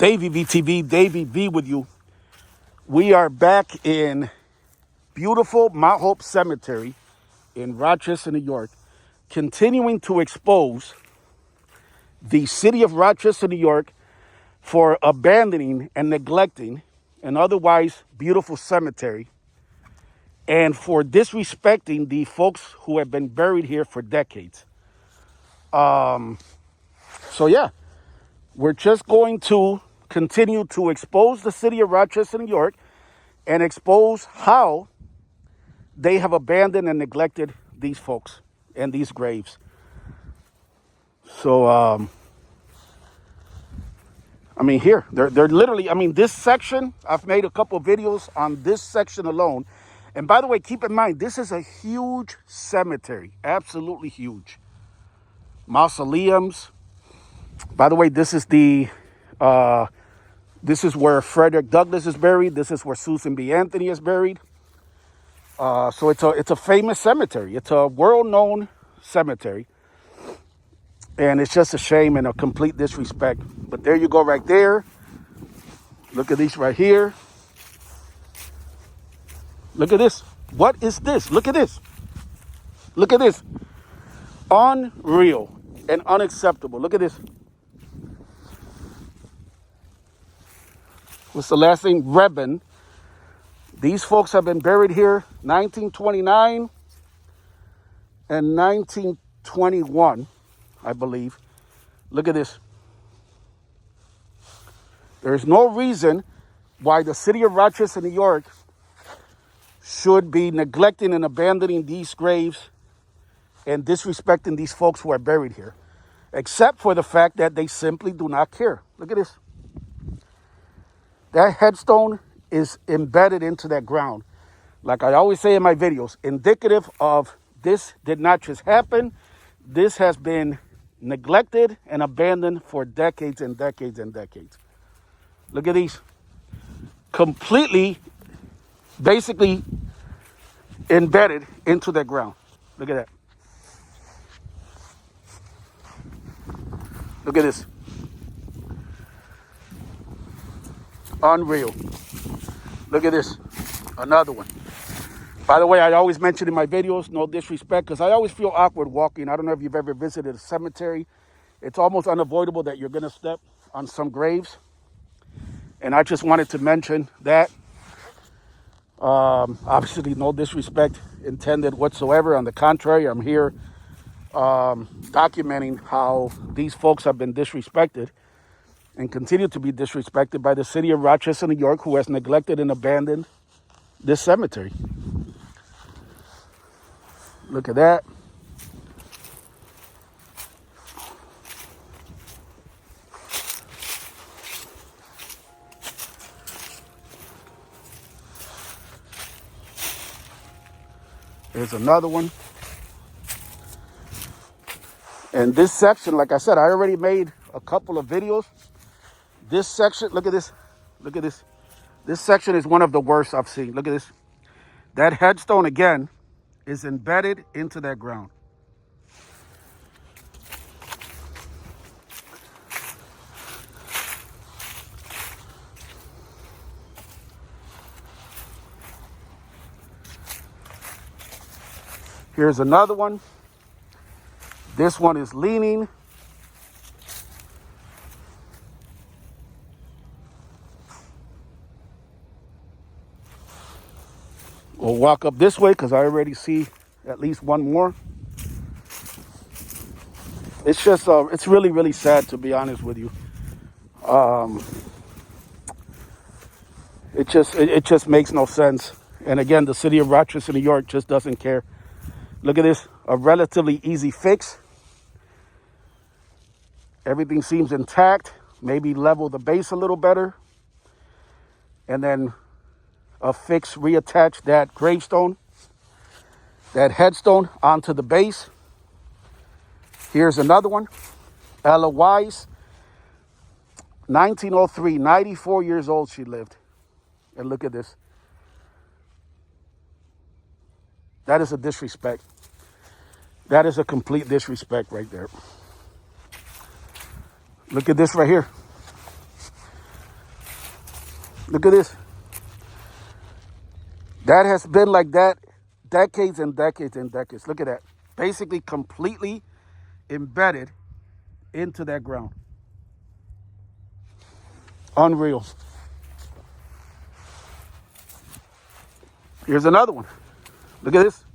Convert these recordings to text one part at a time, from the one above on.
Davey VTV, Davey V with you. We are back in beautiful Mount Hope Cemetery in Rochester, New York, continuing to expose the city of Rochester, New York for abandoning and neglecting an otherwise beautiful cemetery and for disrespecting the folks who have been buried here for decades. So yeah, we're just going to continue to expose the city of Rochester, New York, and expose how they have abandoned and neglected these folks and these graves. So, I mean, here, they're literally, I mean, this section, I've made a couple of videos on this section alone. And by the way, keep in mind, this is a huge cemetery, absolutely huge. Mausoleums. By the way, this is this is where Frederick Douglass is buried. This is where Susan B. Anthony is buried. So it's a famous cemetery. It's a world-known cemetery. And it's just a shame and a complete disrespect. But there you go right there. Look at these right here. Look at this. What is this? Look at this. Look at this. Unreal and unacceptable. Look at this. What's the last thing? Rebben. These folks have been buried here 1929 and 1921, I believe. Look at this. There's no reason why the city of Rochester, New York should be neglecting and abandoning these graves and disrespecting these folks who are buried here, except for the fact that they simply do not care. Look at this. That headstone is embedded into that ground. Like I always say in my videos, indicative of this did not just happen. This has been neglected and abandoned for decades and decades and decades. Look at these. Completely, basically embedded into the ground. Look at that. Look at this. Unreal. Look at this. Another one. By the way, I always mention in my videos, no disrespect, because I always feel awkward walking. I don't know if you've ever visited a cemetery. It's almost unavoidable that you're going to step on some graves. And I just wanted to mention that. Obviously, no disrespect intended whatsoever. On the contrary, I'm here documenting how these folks have been disrespected and continue to be disrespected by the city of Rochester, New York, who has neglected and abandoned this cemetery. Look at that. There's another one. And this section, like I said, I already made a couple of videos. This section, look at this. Look at this. This section is one of the worst I've seen. Look at this. That headstone, again, is embedded into that ground. Here's another one. This one is leaning. We'll walk up this way because I already see at least one more. It's just, it's really, really sad, to be honest with you. It just makes no sense. And again, the city of Rochester, New York just doesn't care. Look at this, a relatively easy fix. Everything seems intact. Maybe level the base a little better. And then reattach that gravestone, that headstone onto the base. Here's another one. Ella Wise, 1903, 94 years old she lived. And look at this. That is a disrespect. That is a complete disrespect right there. Look at this right here. Look at this. That has been like that decades and decades and decades. Look at that. Basically completely embedded into that ground. Unreal. Here's another one. Look at this.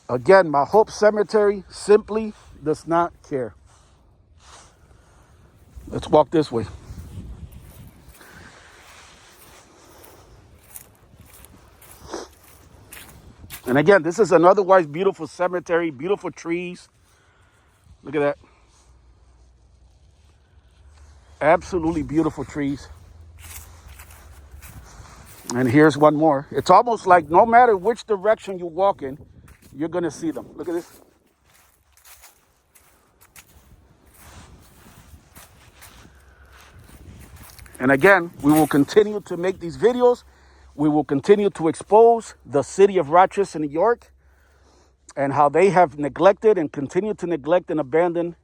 Again, Mount Hope Cemetery simply does not care. Let's walk this way. And again, this is an otherwise beautiful cemetery, beautiful trees. Look at that. Absolutely beautiful trees. And here's one more. It's almost like no matter which direction you walk in, you're going to see them. Look at this. And again, we will continue to make these videos. We will continue to expose the city of Rochester, New York, and how they have neglected and continue to neglect and abandon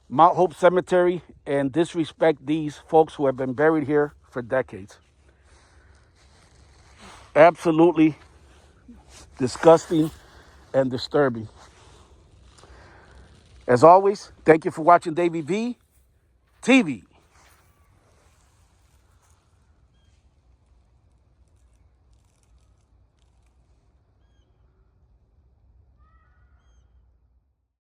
Mount Hope Cemetery and disrespect these folks who have been buried here for decades. Absolutely disgusting and disturbing. As always, thank you for watching Davey V TV.